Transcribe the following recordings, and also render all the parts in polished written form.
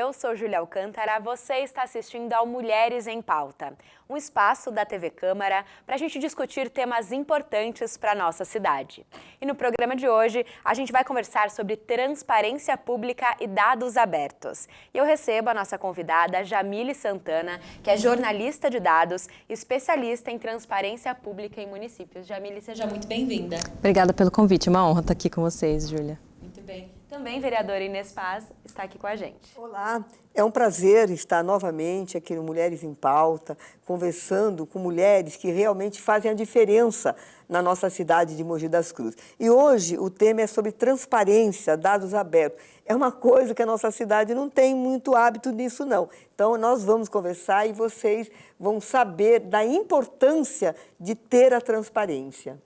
eu sou Júlia Alcântara, você está assistindo ao Mulheres em Pauta, um espaço da TV Câmara para a gente discutir temas importantes para a nossa cidade. E no programa de hoje, a gente vai conversar sobre transparência pública e dados abertos. E eu recebo a nossa convidada, Jamile Santana, que é jornalista de dados e especialista em transparência pública em municípios. Jamile, seja muito bem-vinda. Obrigada pelo convite, é uma honra estar aqui com vocês, Júlia. Muito bem. Também vereadora Inês Paz está aqui com a gente. Olá, é um prazer estar novamente aqui no Mulheres em Pauta, conversando com mulheres que realmente fazem a diferença na nossa cidade de Mogi das Cruzes. E hoje o tema é sobre transparência, dados abertos. É uma coisa que a nossa cidade não tem muito hábito nisso, não. Então, nós vamos conversar e vocês vão saber da importância de ter a transparência.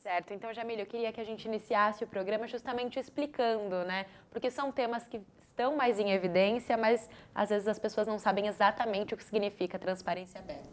Certo, então, Jamile, eu queria que a gente iniciasse o programa justamente explicando, né? Porque são temas que estão mais em evidência, mas às vezes as pessoas não sabem exatamente o que significa transparência aberta.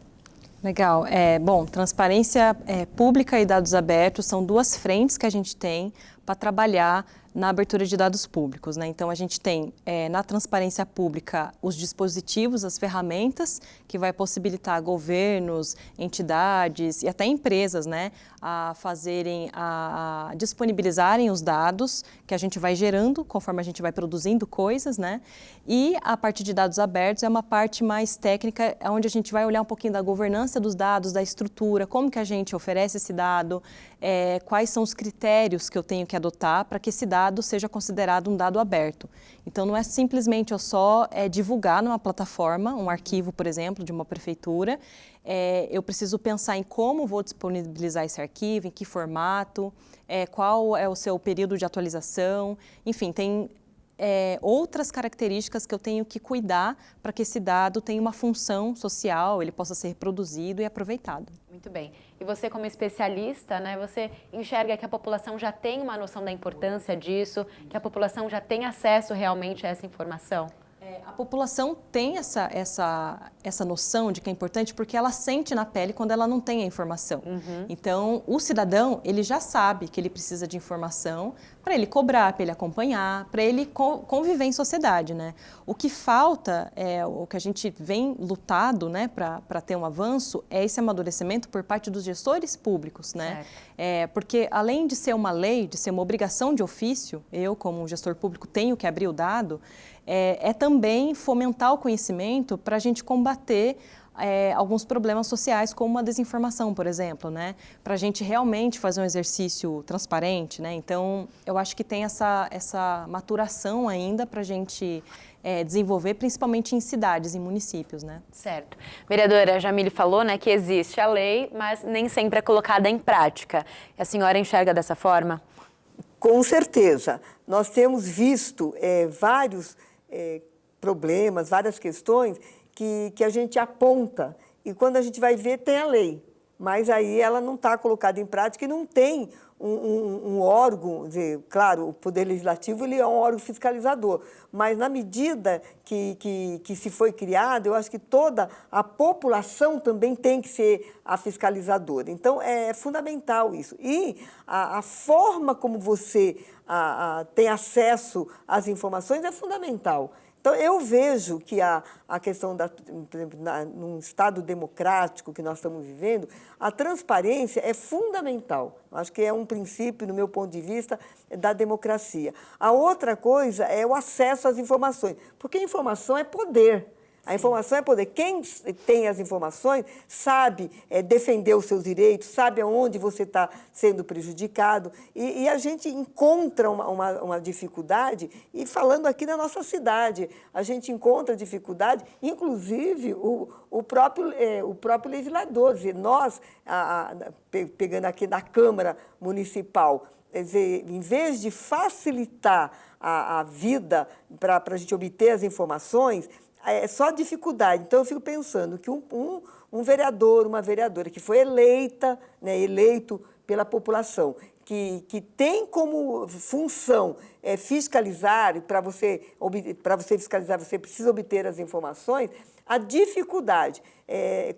Legal. Bom, transparência pública e dados abertos são duas frentes que a gente tem para trabalhar na abertura de dados públicos, né? Então, a gente tem na transparência pública os dispositivos, as ferramentas que vai possibilitar governos, entidades e até empresas, né, a disponibilizarem os dados que a gente vai gerando conforme a gente vai produzindo coisas, né? E a parte de dados abertos é uma parte mais técnica, onde a gente vai olhar um pouquinho da governança dos dados, da estrutura, como que a gente oferece esse dado, quais são os critérios que eu tenho que adotar para que esse dado seja considerado um dado aberto. Então, não é simplesmente eu só divulgar numa plataforma, um arquivo, por exemplo, de uma prefeitura. Eu preciso pensar em como vou disponibilizar esse arquivo, em que formato, qual é o seu período de atualização. Enfim, tem outras características que eu tenho que cuidar para que esse dado tenha uma função social, ele possa ser reproduzido e aproveitado. Muito bem. E você, como especialista, né, você enxerga que a população já tem uma noção da importância disso, que a população já tem acesso realmente a essa informação? A população tem essa noção de que é importante porque ela sente na pele quando ela não tem a informação. Uhum. Então, o cidadão, ele já sabe que ele precisa de informação para ele cobrar, para ele acompanhar, para ele conviver em sociedade, né? O que falta, o que a gente vem lutado, né, para ter um avanço, é esse amadurecimento por parte dos gestores públicos, né? Porque além de ser uma lei, de ser uma obrigação de ofício, eu como gestor público tenho que abrir o dado, é também fomentar o conhecimento para a gente combater alguns problemas sociais, como a desinformação, por exemplo, né? Para a gente realmente fazer um exercício transparente, né? Então, eu acho que tem essa maturação ainda para a gente desenvolver, principalmente em cidades e municípios, né? Certo. Vereadora, a Jamile falou, né, que existe a lei, mas nem sempre é colocada em prática. A senhora enxerga dessa forma? Com certeza. Nós temos visto vários problemas, várias questões que a gente aponta e quando a gente vai ver tem a lei, mas aí ela não está colocada em prática e não tem um órgão, claro, o Poder Legislativo ele é um órgão fiscalizador, mas na medida que se foi criado, eu acho que toda a população também tem que ser a fiscalizadora. Então, é fundamental isso. E a forma como você tem acesso às informações é fundamental. Então, eu vejo que a questão, por exemplo, num Estado democrático que nós estamos vivendo, a transparência é fundamental. Acho que é um princípio, no meu ponto de vista, da democracia. A outra coisa é o acesso às informações, porque a informação é poder. A informação é poder. Quem tem as informações sabe defender os seus direitos, sabe aonde você está sendo prejudicado. E a gente encontra uma dificuldade, e falando aqui da nossa cidade, a gente encontra dificuldade, inclusive o próprio legislador. Quer dizer, nós, pegando aqui da Câmara Municipal, quer dizer, em vez de facilitar a vida para a gente obter as informações, é só dificuldade. Então, eu fico pensando que um vereador, uma vereadora que foi eleita, né, eleito pela população, que tem como função fiscalizar, para você fiscalizar, você precisa obter as informações, a dificuldade.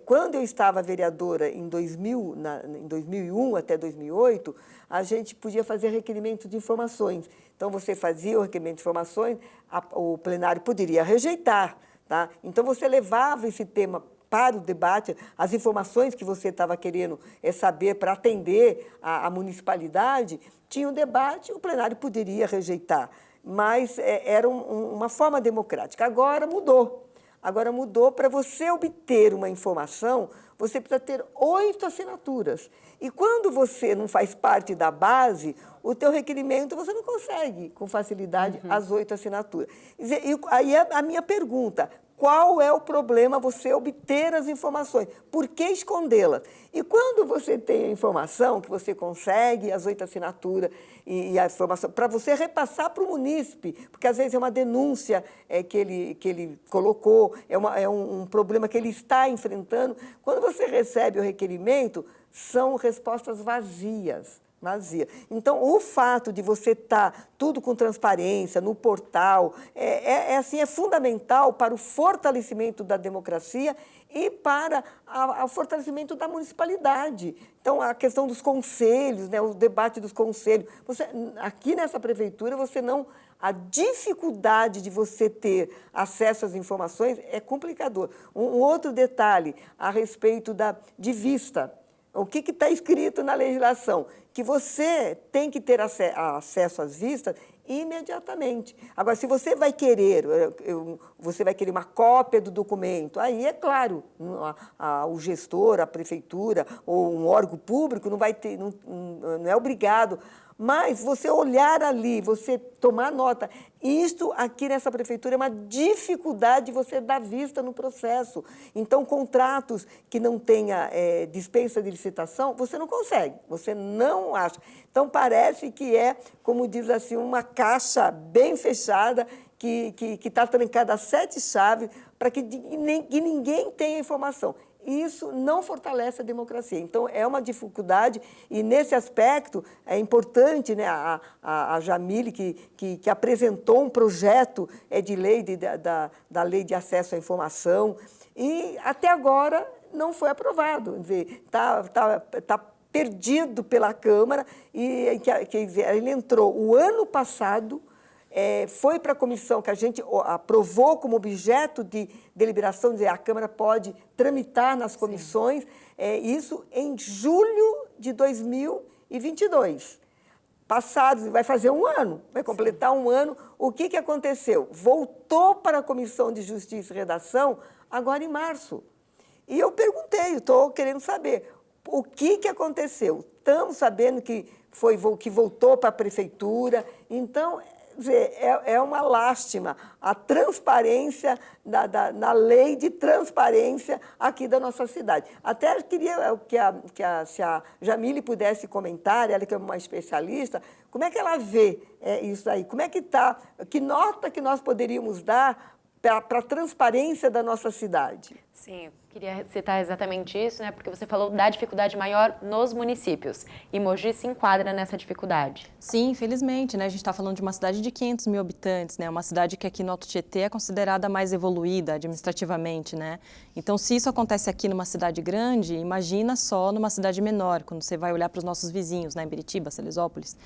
Quando eu estava vereadora em 2001 até 2008, a gente podia fazer requerimento de informações. Então, você fazia o requerimento de informações, o plenário poderia rejeitar. Tá? Então, você levava esse tema para o debate, as informações que você estava querendo saber para atender a municipalidade, tinha um debate, o plenário poderia rejeitar, mas era uma forma democrática. Agora mudou. Agora mudou, para você obter uma informação, você precisa ter 8 assinaturas. E quando você não faz parte da base, o teu requerimento você não consegue com facilidade as 8 assinaturas. E aí a minha pergunta: qual é o problema você obter as informações? Por que escondê-las? E quando você tem a informação, que você consegue as 8 assinaturas e a informação, para você repassar para o munícipe, porque às vezes é uma denúncia que ele colocou, é um problema que ele está enfrentando. Quando você recebe o requerimento, são respostas vazias. Então, o fato de você estar tudo com transparência no portal é fundamental para o fortalecimento da democracia e para o fortalecimento da municipalidade. Então, a questão dos conselhos, né, o debate dos conselhos. Aqui nessa prefeitura, a dificuldade de você ter acesso às informações é complicador. Um outro detalhe a respeito de vista. O que está escrito na legislação? Que você tem que ter acesso às vistas imediatamente. Agora, se você vai querer uma cópia do documento, aí é claro, o gestor, a prefeitura ou um órgão público não é obrigado. Mas você olhar ali, você tomar nota, isto aqui nessa prefeitura é uma dificuldade de você dar vista no processo. Então, contratos que não tenha dispensa de licitação, você não consegue, você não acha. Então, parece que como diz assim, uma caixa bem fechada que está trancada a 7 chaves para que ninguém tenha informação. Isso não fortalece a democracia. Então, é uma dificuldade e, nesse aspecto, é importante, né, a Jamile, que apresentou um projeto de lei da Lei de Acesso à Informação e, até agora, não foi aprovado. Quer dizer, está perdido pela Câmara e ele entrou o ano passado. Foi para a comissão que a gente aprovou como objeto de deliberação, dizer, a Câmara pode tramitar nas comissões, isso em julho de 2022. Passados, vai fazer um ano, vai completar um ano. O que aconteceu? Voltou para a Comissão de Justiça e Redação agora em março. E eu perguntei, estou querendo saber, o que aconteceu? Estamos sabendo que voltou para a Prefeitura, então... é uma lástima a transparência na lei de transparência aqui da nossa cidade. Até queria se a Jamile pudesse comentar, ela que é uma especialista, como é que ela vê isso aí? Como é que está? Que nota que nós poderíamos dar para a transparência da nossa cidade? Sim, queria citar exatamente isso, né? Porque você falou da dificuldade maior nos municípios. E Mogi se enquadra nessa dificuldade. Sim, infelizmente, né? A gente está falando de uma cidade de 500 mil habitantes, né? Uma cidade que aqui no Alto Tietê é considerada mais evoluída administrativamente, né? Então, se isso acontece aqui numa cidade grande, imagina só numa cidade menor, quando você vai olhar para os nossos vizinhos, né? Em Biritiba, Salesópolis.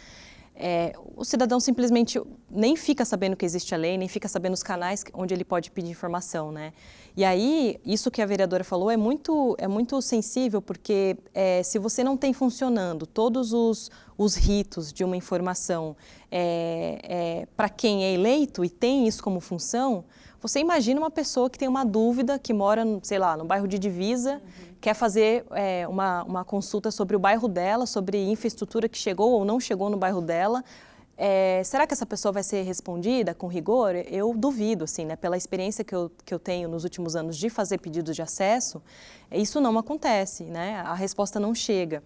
O cidadão simplesmente nem fica sabendo que existe a lei, nem fica sabendo os canais onde ele pode pedir informação, né? E aí, isso que a vereadora falou é muito sensível, porque se você não tem funcionando todos os ritos de uma informação para quem é eleito e tem isso como função, você imagina uma pessoa que tem uma dúvida, que mora, sei lá, no bairro de Divisa, quer fazer uma consulta sobre o bairro dela, sobre infraestrutura que chegou ou não chegou no bairro dela. Será que essa pessoa vai ser respondida com rigor? Eu duvido, assim, né? Pela experiência que eu tenho nos últimos anos de fazer pedidos de acesso, isso não acontece, né? A resposta não chega.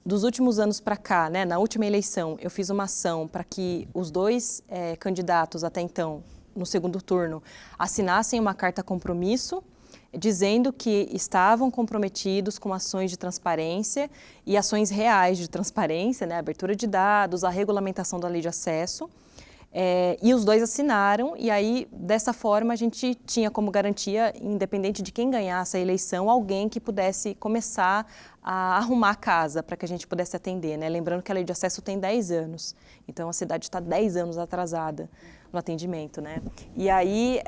Dos últimos anos para cá, né? Na última eleição, eu fiz uma ação para que os 2 candidatos até então, no segundo turno, assinassem uma carta compromisso, dizendo que estavam comprometidos com ações de transparência e ações reais de transparência, né? Abertura de dados, a regulamentação da lei de acesso. E os dois assinaram, e aí, dessa forma, a gente tinha como garantia, independente de quem ganhasse a eleição, alguém que pudesse começar a arrumar a casa para que a gente pudesse atender, né? Lembrando que a lei de acesso tem 10 anos, então a cidade está 10 anos atrasada no atendimento, né? E aí,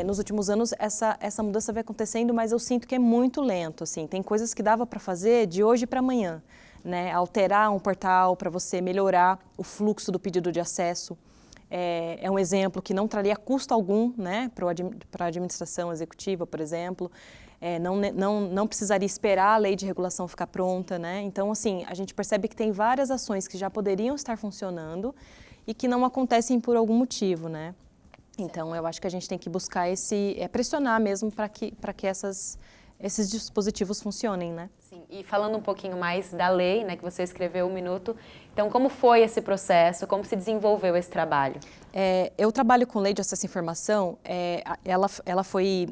nos últimos anos, essa mudança vai acontecendo, mas eu sinto que é muito lento, assim. Tem coisas que dava para fazer de hoje para amanhã, né? Alterar um portal para você melhorar o fluxo do pedido de acesso. É um exemplo que não traria custo algum, né, para a administração executiva, por exemplo. Não precisaria esperar a lei de regulação ficar pronta, né? Então, assim, a gente percebe que tem várias ações que já poderiam estar funcionando e que não acontecem por algum motivo, né? Então, eu acho que a gente tem que buscar pressionar mesmo para que esses dispositivos funcionem, né? Sim, e falando um pouquinho mais da lei, né, que você escreveu 1 minuto, então como foi esse processo, como se desenvolveu esse trabalho? Eu trabalho com lei de acesso à informação, ela foi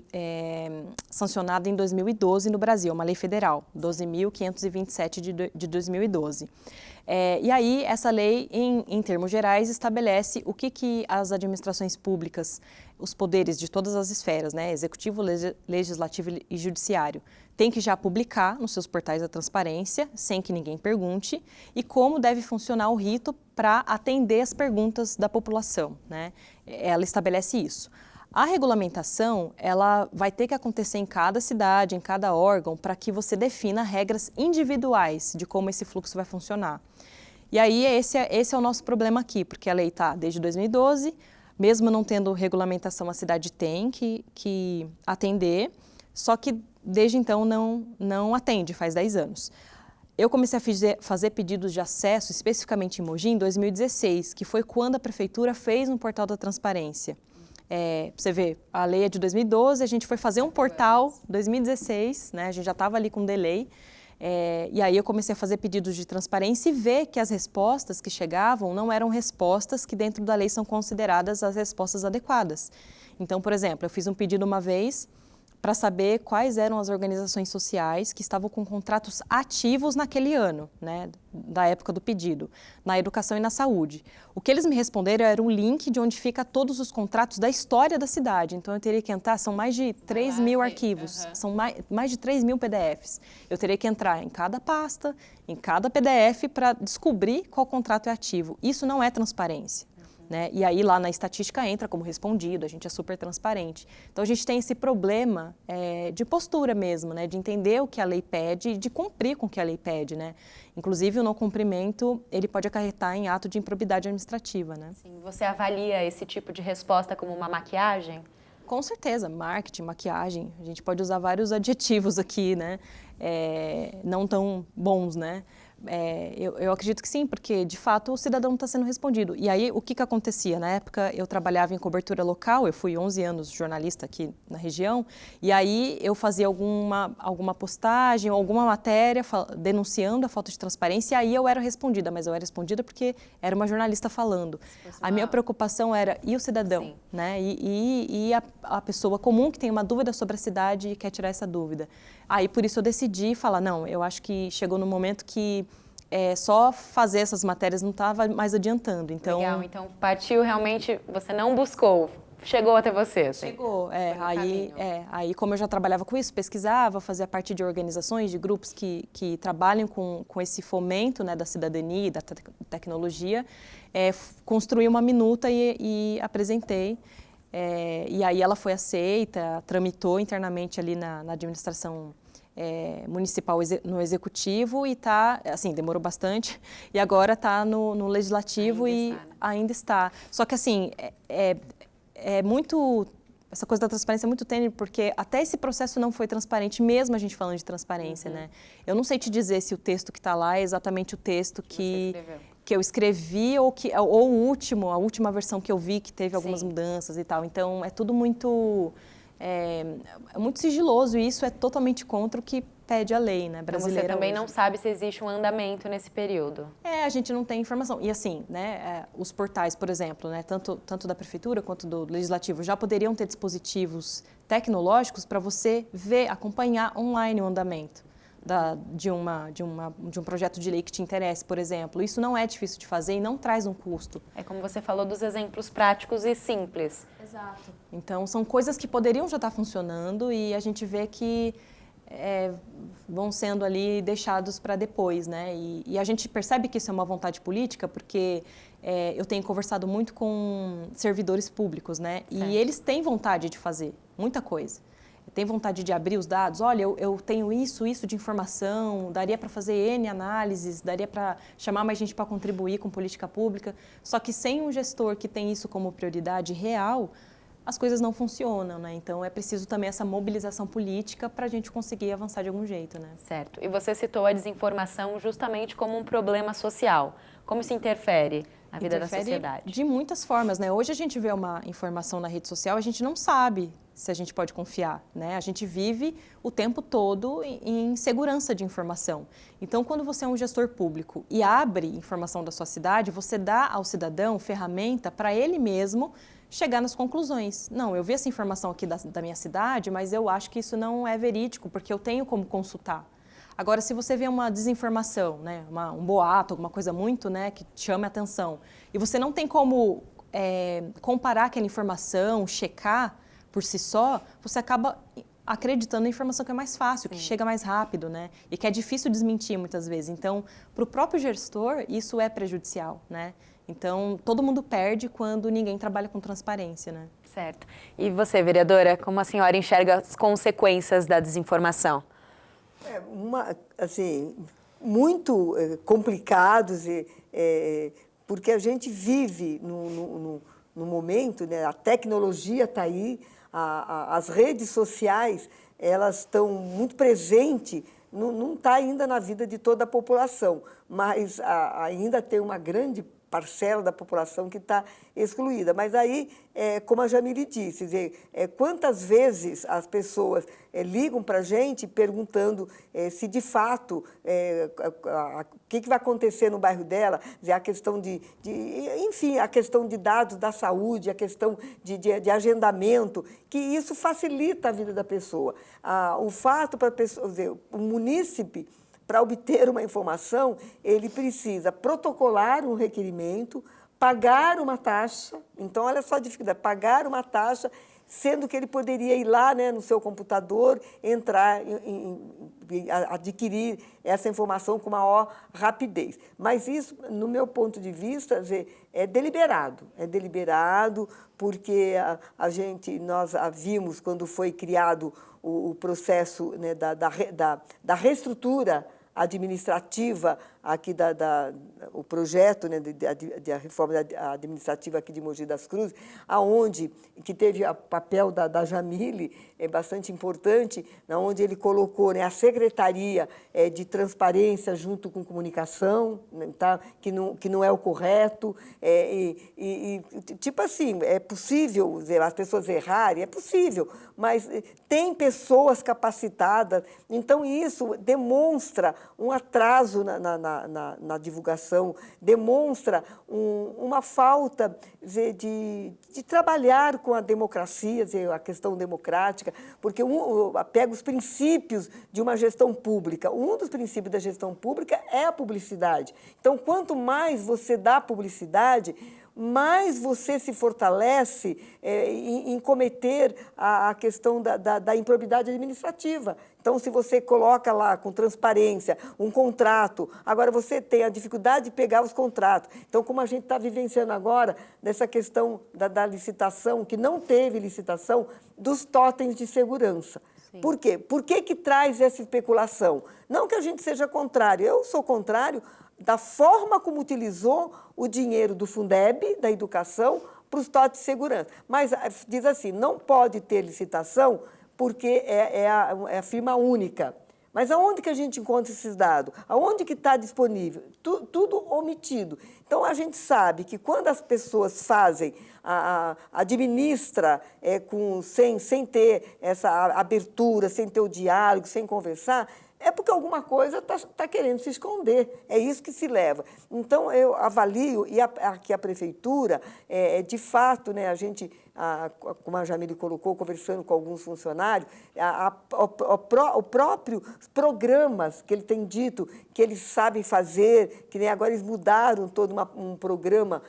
sancionada em 2012 no Brasil, uma lei federal, 12.527 de 2012. E aí, essa lei, em termos gerais, estabelece o que as administrações públicas, os poderes de todas as esferas, né, executivo, legislativo e judiciário, tem que já publicar nos seus portais da transparência, sem que ninguém pergunte, e como deve funcionar o rito para atender as perguntas da população, né? Ela estabelece isso. A regulamentação, ela vai ter que acontecer em cada cidade, em cada órgão, para que você defina regras individuais de como esse fluxo vai funcionar. E aí, esse é o nosso problema aqui, porque a lei está desde 2012, mesmo não tendo regulamentação, a cidade tem que atender, só que desde então não atende, faz 10 anos. Eu comecei a fazer pedidos de acesso, especificamente em Mogi, em 2016, que foi quando a prefeitura fez um portal da transparência. Você vê, a lei é de 2012, a gente foi fazer um portal em 2016, né, a gente já estava ali com delay, e aí eu comecei a fazer pedidos de transparência e ver que as respostas que chegavam não eram respostas que dentro da lei são consideradas as respostas adequadas. Então, por exemplo, eu fiz um pedido uma vez para saber quais eram as organizações sociais que estavam com contratos ativos naquele ano, né, da época do pedido, na educação e na saúde. O que eles me responderam era um link de onde fica todos os contratos da história da cidade. Então, eu teria que entrar, são mais de 3 mil arquivos, são mais de 3 mil PDFs. Eu teria que entrar em cada pasta, em cada PDF, para descobrir qual contrato é ativo. Isso não é transparência. Né? E aí lá na estatística entra como respondido, a gente é super transparente. Então a gente tem esse problema de postura mesmo, né? De entender o que a lei pede e de cumprir com o que a lei pede, né? Inclusive o não cumprimento, ele pode acarretar em ato de improbidade administrativa, né? Sim, você avalia esse tipo de resposta como uma maquiagem? Com certeza, marketing, maquiagem, a gente pode usar vários adjetivos aqui, né? Não tão bons, né? Eu acredito que sim, porque de fato o cidadão está sendo respondido. E aí o que acontecia? Na época eu trabalhava em cobertura local, eu fui 11 anos jornalista aqui na região, e aí eu fazia alguma postagem ou alguma matéria denunciando a falta de transparência, e aí eu era respondida, mas eu era respondida porque era uma jornalista falando. A minha preocupação era, e o cidadão? Sim. Né? E a pessoa comum que tem uma dúvida sobre a cidade e quer tirar essa dúvida. Aí por isso eu decidi falar, não, eu acho que chegou no momento que só fazer essas matérias não estava mais adiantando. Então, legal, então partiu realmente, você não buscou, chegou até você. Assim. Chegou, aí como eu já trabalhava com isso, pesquisava, fazia parte de organizações, de grupos que trabalham com esse fomento, né, da cidadania e da tecnologia, construí uma minuta e apresentei. E aí ela foi aceita, tramitou internamente ali na administração municipal no executivo e está, assim, demorou bastante, e agora está no legislativo ainda está. Só que assim, muito, essa coisa da transparência é muito tênue, porque até esse processo não foi transparente, mesmo a gente falando de transparência, né? Eu não sei te dizer se o texto que está lá é exatamente o texto que eu escrevi ou a última versão que eu vi que teve algumas mudanças e tal. Então, é tudo muito sigiloso e isso é totalmente contra o que pede a lei, né, brasileira. Então você também hoje. não sabe se existe um andamento nesse período. A gente não tem informação. E assim, né, os portais, por exemplo, né, tanto da prefeitura quanto do legislativo, já poderiam ter dispositivos tecnológicos para você ver, acompanhar online o andamento. de um projeto de lei que te interesse, por exemplo. Isso não é difícil de fazer e não traz um custo. É como você falou dos exemplos práticos e simples. Exato. Então, são coisas que poderiam já estar funcionando e a gente vê que vão sendo ali deixados para depois, né? E a gente percebe que isso é uma vontade política porque eu tenho conversado muito com servidores públicos, né? Certo. E eles têm vontade de fazer muita coisa. Tem vontade de abrir os dados, olha, eu tenho isso de informação, daria para fazer N análises, daria para chamar mais gente para contribuir com política pública, só que sem um gestor que tem isso como prioridade real, as coisas não funcionam, né? Então é preciso também essa mobilização política para a gente conseguir avançar de algum jeito, né? Certo. E você citou a desinformação justamente como um problema social. Como isso interfere na vida da sociedade? De muitas formas, né? Hoje a gente vê uma informação na rede social, a gente não sabe se a gente pode confiar, né? A gente vive o tempo todo em segurança de informação. Então, quando você é um gestor público e abre informação da sua cidade, você dá ao cidadão ferramenta para ele mesmo chegar nas conclusões. Não, eu vi essa informação aqui da minha cidade, mas eu acho que isso não é verídico, porque eu tenho como consultar. Agora, se você vê uma desinformação, né, um boato, alguma coisa muito, né, que chame a atenção, e você não tem como comparar aquela informação, checar por si só, você acaba acreditando na informação que é mais fácil, que chega mais rápido, né, e que é difícil desmentir muitas vezes. Então, para o próprio gestor, isso é prejudicial, né? Então, todo mundo perde quando ninguém trabalha com transparência, né? Certo. E você, vereadora, como a senhora enxerga as consequências da desinformação? Muito complicados, porque a gente vive no momento, né, a tecnologia está aí, as redes sociais, elas estão muito presentes, não está ainda na vida de toda a população, mas ainda tem uma grande parcela da população que está excluída. Mas aí, como a Jamile disse, quantas vezes as pessoas ligam para a gente perguntando se de fato o que vai acontecer no bairro dela, a questão enfim, a questão de dados da saúde, a questão de agendamento, que isso facilita a vida da pessoa. O fato para a pessoa, o munícipe, para obter uma informação, ele precisa protocolar um requerimento, pagar uma taxa. Então, olha só a dificuldade, pagar uma taxa, sendo que ele poderia ir lá, né, no seu computador, entrar, adquirir essa informação com maior rapidez. Mas isso, no meu ponto de vista, é deliberado. É deliberado porque nós vimos quando foi criado o processo, né, da reestrutura administrativa aqui o projeto, né, de reforma administrativa aqui de Mogi das Cruzes, aonde que teve o papel da Jamile, bastante importante, onde ele colocou, né, a Secretaria de Transparência junto com Comunicação, né, tá, que não é o correto, tipo assim, é possível as pessoas errarem, é possível, mas tem pessoas capacitadas, então isso demonstra um atraso na divulgação, demonstra uma falta de trabalhar com a democracia, a questão democrática, porque pega os princípios de uma gestão pública. Um dos princípios da gestão pública é a publicidade. Então, quanto mais você dá publicidade, mais você se fortalece em cometer a questão da improbidade administrativa. Então, se você coloca lá com transparência um contrato, agora você tem a dificuldade de pegar os contratos. Então, como a gente está vivenciando agora, dessa questão da licitação, que não teve licitação, dos totens de segurança. Sim. Por quê? Por que traz essa especulação? Não que a gente seja contrário, eu sou contrário da forma como utilizou o dinheiro do Fundeb, da educação, para os totes de segurança. Mas diz assim, não pode ter licitação porque é a firma única. Mas aonde que a gente encontra esses dados? Aonde que está disponível? Tudo omitido. Então, a gente sabe que quando as pessoas fazem, administra sem ter essa abertura, sem ter o diálogo, sem conversar, é porque alguma coisa está querendo se esconder. É isso que se leva. Então, eu avalio, e aqui a prefeitura, de fato, né, a gente como a Jamile colocou, conversando com alguns funcionários, os próprios programas que ele tem dito que eles sabem fazer, que nem agora eles mudaram todo um programa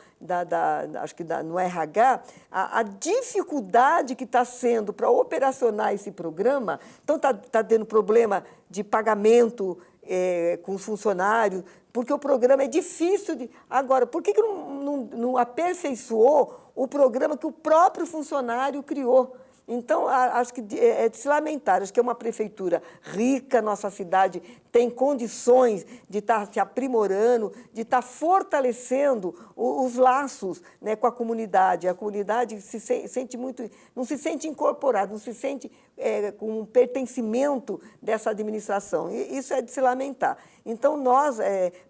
acho que no RH, a dificuldade que está sendo para operacionar esse programa. Então, está tendo problema de pagamento com os funcionários, porque o programa é difícil de... Agora, por que não aperfeiçoou o programa que o próprio funcionário criou? Então, acho que é de se lamentar. Acho que é uma prefeitura rica, nossa cidade tem condições de estar se aprimorando, de estar fortalecendo os laços, né, com a comunidade. A comunidade sente muito, não se sente incorporada, não se sente com um pertencimento dessa administração. E isso é de se lamentar. Então, nós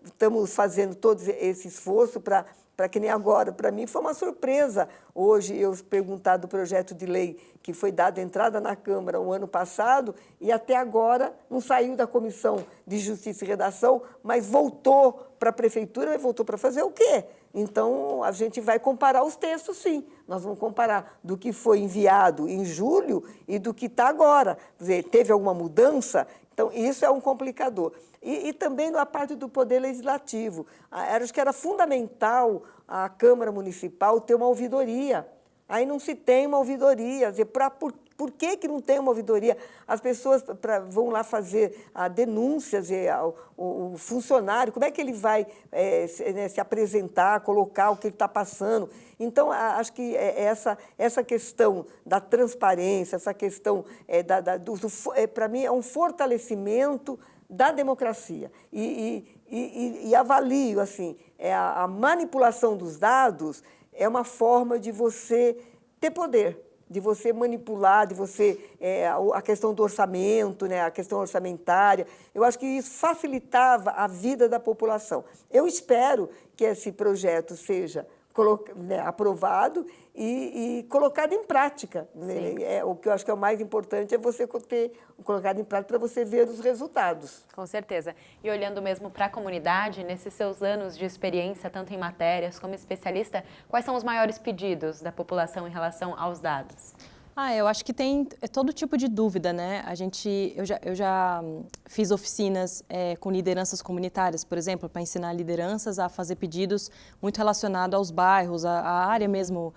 estamos fazendo todo esse esforço para que nem agora. Para mim foi uma surpresa hoje eu perguntar do projeto de lei que foi dado entrada na Câmara o ano passado e até agora não saiu da Comissão de Justiça e Redação, mas voltou para a Prefeitura, mas voltou para fazer o quê? Então, a gente vai comparar os textos, sim. Nós vamos comparar do que foi enviado em julho e do que está agora. Quer dizer, teve alguma mudança? Então, isso é um complicador. E também na parte do Poder Legislativo. Acho que era fundamental a Câmara Municipal ter uma ouvidoria. Aí não se tem uma ouvidoria. Quer dizer, por que não tem uma ouvidoria? As pessoas vão lá fazer denúncias, o funcionário, como é que ele vai se apresentar, colocar o que ele está passando? Então, acho que essa questão da transparência, essa questão, para mim, é um fortalecimento da democracia. E avalio, assim, a manipulação dos dados é uma forma de você ter poder, de você manipular, de você a questão do orçamento, né, a questão orçamentária. Eu acho que isso facilitava a vida da população. Eu espero que esse projeto seja aprovado e colocado em prática. O que eu acho que é o mais importante é você ter colocado em prática para você ver os resultados. Com certeza. E olhando mesmo para a comunidade, nesses seus anos de experiência, tanto em matérias como especialista, quais são os maiores pedidos da população em relação aos dados? Eu acho que tem todo tipo de dúvida, né? Eu já fiz oficinas com lideranças comunitárias, por exemplo, para ensinar lideranças a fazer pedidos muito relacionados aos bairros, a área mesmo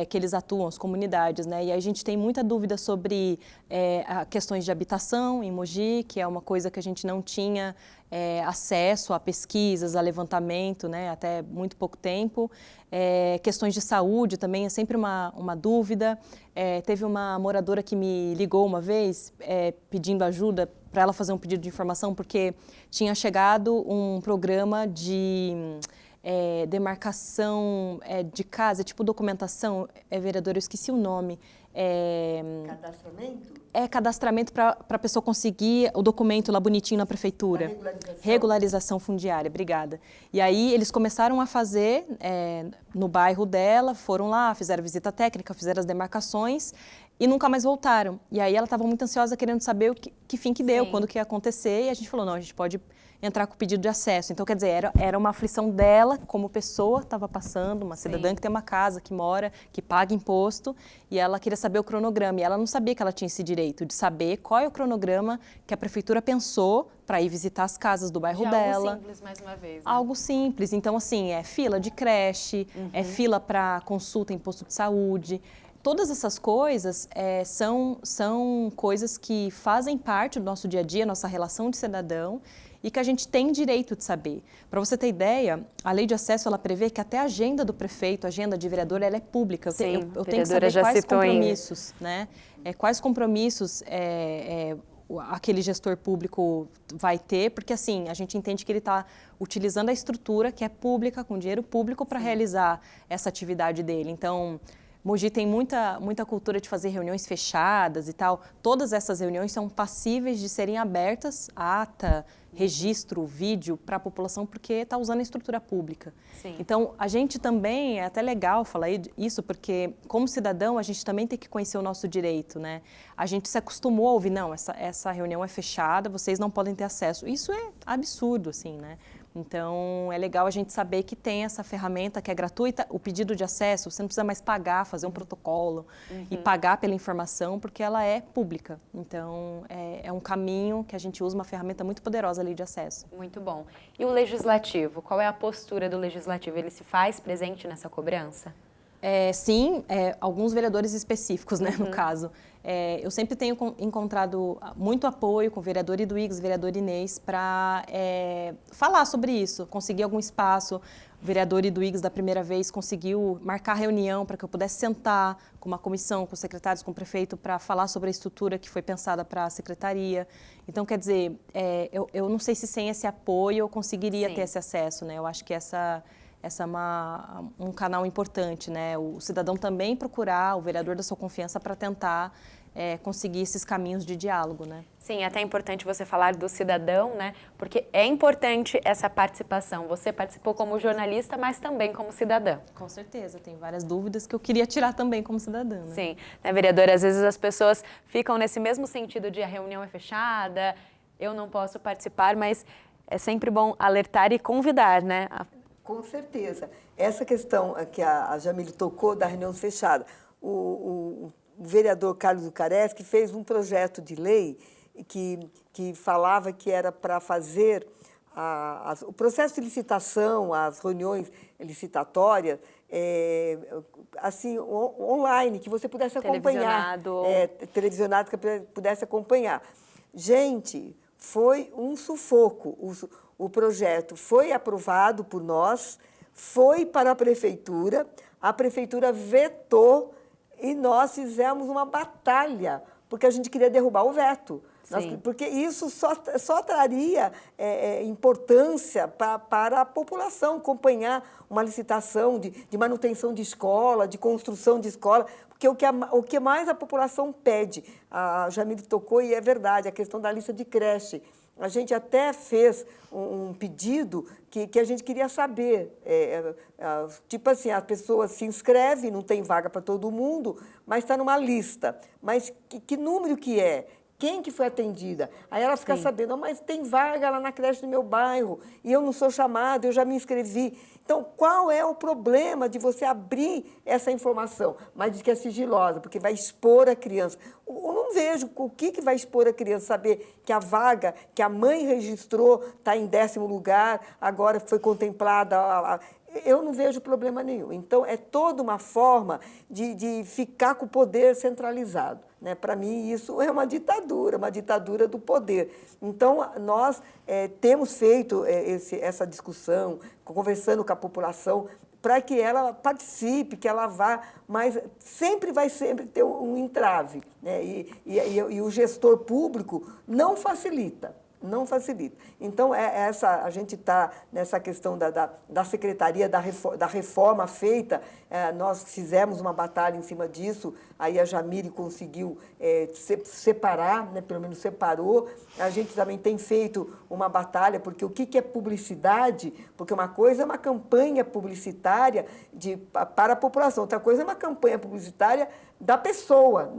que eles atuam, as comunidades, né? E a gente tem muita dúvida sobre questões de habitação em Mogi, que é uma coisa que a gente não tinha acesso a pesquisas, a levantamento, né? Até muito pouco tempo. Questões de saúde também é sempre uma dúvida. Teve uma moradora que me ligou uma vez pedindo ajuda para ela fazer um pedido de informação, porque tinha chegado um programa de demarcação de casa, tipo documentação, vereadora, eu esqueci o nome. Cadastramento? Cadastramento para a pessoa conseguir o documento lá bonitinho na prefeitura. Regularização fundiária, obrigada. E aí eles começaram a fazer no bairro dela, foram lá, fizeram visita técnica, fizeram as demarcações e nunca mais voltaram. E aí ela estava muito ansiosa querendo saber que fim que deu, quando que ia acontecer, e a gente falou, não, a gente pode entrar com o pedido de acesso. Então, quer dizer, era uma aflição dela como pessoa, estava passando, uma cidadã que tem uma casa, que mora, que paga imposto, e ela queria saber o cronograma. E ela não sabia que ela tinha esse direito de saber qual é o cronograma que a prefeitura pensou para ir visitar as casas do bairro dela. Algo simples, mais uma vez. Né? Algo simples. Então, assim, fila de creche, fila para consulta em posto de saúde. Todas essas coisas são coisas que fazem parte do nosso dia a dia, nossa relação de cidadão, e que a gente tem direito de saber. Para você ter ideia, a lei de acesso ela prevê que até a agenda do prefeito, a agenda de vereador, ela é pública. Eu tenho que saber quais compromissos, né? Quais compromissos aquele gestor público vai ter, porque assim, a gente entende que ele está utilizando a estrutura que é pública, com dinheiro público, para realizar essa atividade dele. Então, Mogi tem muita cultura de fazer reuniões fechadas e tal. Todas essas reuniões são passíveis de serem abertas, ata, registro, vídeo, para a população, porque está usando a estrutura pública. Sim. Então, a gente também, é até legal falar isso, porque como cidadão, a gente também tem que conhecer o nosso direito, né? A gente se acostumou a ouvir, não, essa reunião é fechada, vocês não podem ter acesso. Isso é absurdo, assim, né? Então, é legal a gente saber que tem essa ferramenta que é gratuita, o pedido de acesso, você não precisa mais pagar, fazer um protocolo e pagar pela informação, porque ela é pública. Então, é um caminho que a gente usa, uma ferramenta muito poderosa ali de acesso. Muito bom. E o legislativo? Qual é a postura do legislativo? Ele se faz presente nessa cobrança? Sim, alguns vereadores específicos, né, no caso. Eu sempre tenho encontrado muito apoio com o vereador Iduígues, vereador Inês, para falar sobre isso, conseguir algum espaço. O vereador Iduígues, da primeira vez, conseguiu marcar reunião para que eu pudesse sentar com uma comissão, com os secretários, com o prefeito, para falar sobre a estrutura que foi pensada para a secretaria. Então, quer dizer, eu não sei se sem esse apoio eu conseguiria ter esse acesso, né? Eu acho que essa é um canal importante, né? O cidadão também procurar o vereador da sua confiança para tentar conseguir esses caminhos de diálogo, né? Sim, é até importante você falar do cidadão, né? Porque é importante essa participação. Você participou como jornalista, mas também como cidadã. Com certeza, tem várias dúvidas que eu queria tirar também como cidadã, né? Sim, né, vereadora? Às vezes as pessoas ficam nesse mesmo sentido de a reunião é fechada, eu não posso participar, mas é sempre bom alertar e convidar, né? Com certeza. Essa questão que a Jamile tocou da reunião fechada, o vereador Carlos Lucareschi fez um projeto de lei que falava que era para fazer o processo de licitação, as reuniões licitatórias, assim, online, que você pudesse acompanhar. Televisionado, que pudesse acompanhar. Gente, foi um sufoco. O projeto foi aprovado por nós, foi para a prefeitura vetou e nós fizemos uma batalha, porque a gente queria derrubar o veto. Porque isso só traria importância para a população, acompanhar uma licitação de manutenção de escola, de construção de escola, porque o que mais a população pede, a Jamile tocou e é verdade, a questão da lista de creche. A gente até fez um pedido que a gente queria saber. Tipo assim, a pessoa se inscreve, não tem vaga para todo mundo, mas está numa lista. Mas que número que é? Quem que foi atendida? Aí ela fica sabendo, mas tem vaga lá na creche do meu bairro e eu não sou chamada, eu já me inscrevi. Então, qual é o problema de você abrir essa informação? Mas diz que é sigilosa, porque vai expor a criança. Eu não vejo o que vai expor a criança, saber que a vaga que a mãe registrou está em 10º lugar, agora foi contemplada. Eu não vejo problema nenhum. Então, é toda uma forma de ficar com o poder centralizado, né? Para mim, isso é uma ditadura do poder. Então, nós temos feito essa discussão, conversando com a população, para que ela participe, que ela vá, mas sempre vai ter um entrave, né? E o gestor público não facilita. Não facilita. Então, a gente está nessa questão da secretaria, da reforma feita, nós fizemos uma batalha em cima disso, aí a Jamile conseguiu separar, né, pelo menos separou. A gente também tem feito uma batalha, porque o que é publicidade? Porque uma coisa é uma campanha publicitária para a população, outra coisa é uma campanha publicitária da pessoa.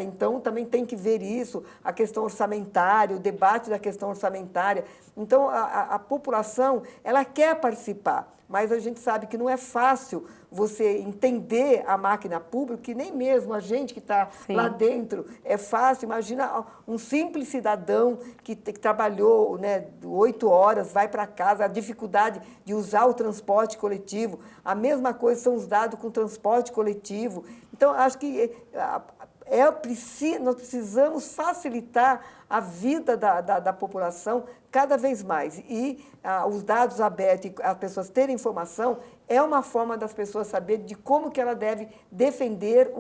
Então, também tem que ver isso, a questão orçamentária, o debate da questão orçamentária. Então, a população, ela quer participar, mas a gente sabe que não é fácil você entender a máquina pública, que nem mesmo a gente que está lá dentro é fácil. Imagina um simples cidadão que trabalhou, né, 8 horas, vai para casa, a dificuldade de usar o transporte coletivo. A mesma coisa são os dados com o transporte coletivo. Então, acho que nós precisamos facilitar a vida da população cada vez mais. E os dados abertos e as pessoas terem informação é uma forma das pessoas saberem de como que ela deve defender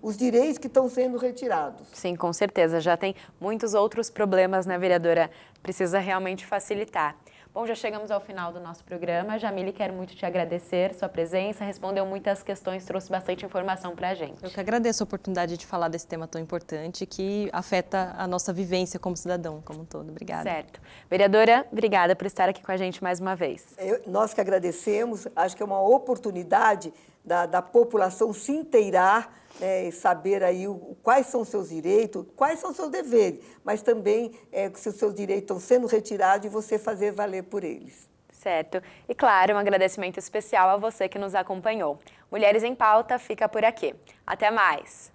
os direitos que estão sendo retirados. Sim, com certeza. Já tem muitos outros problemas, né, vereadora? Precisa realmente facilitar. Bom, já chegamos ao final do nosso programa. Jamile, quero muito te agradecer sua presença, respondeu muitas questões, trouxe bastante informação para a gente. Eu que agradeço a oportunidade de falar desse tema tão importante que afeta a nossa vivência como cidadão, como um todo. Obrigada. Certo. Vereadora, obrigada por estar aqui com a gente mais uma vez. Nós que agradecemos, acho que é uma oportunidade da população se inteirar, né, e saber aí quais são os seus direitos, quais são os seus deveres, mas também se os seus direitos estão sendo retirados e você fazer valer por eles. Certo. E claro, um agradecimento especial a você que nos acompanhou. Mulheres em Pauta fica por aqui. Até mais!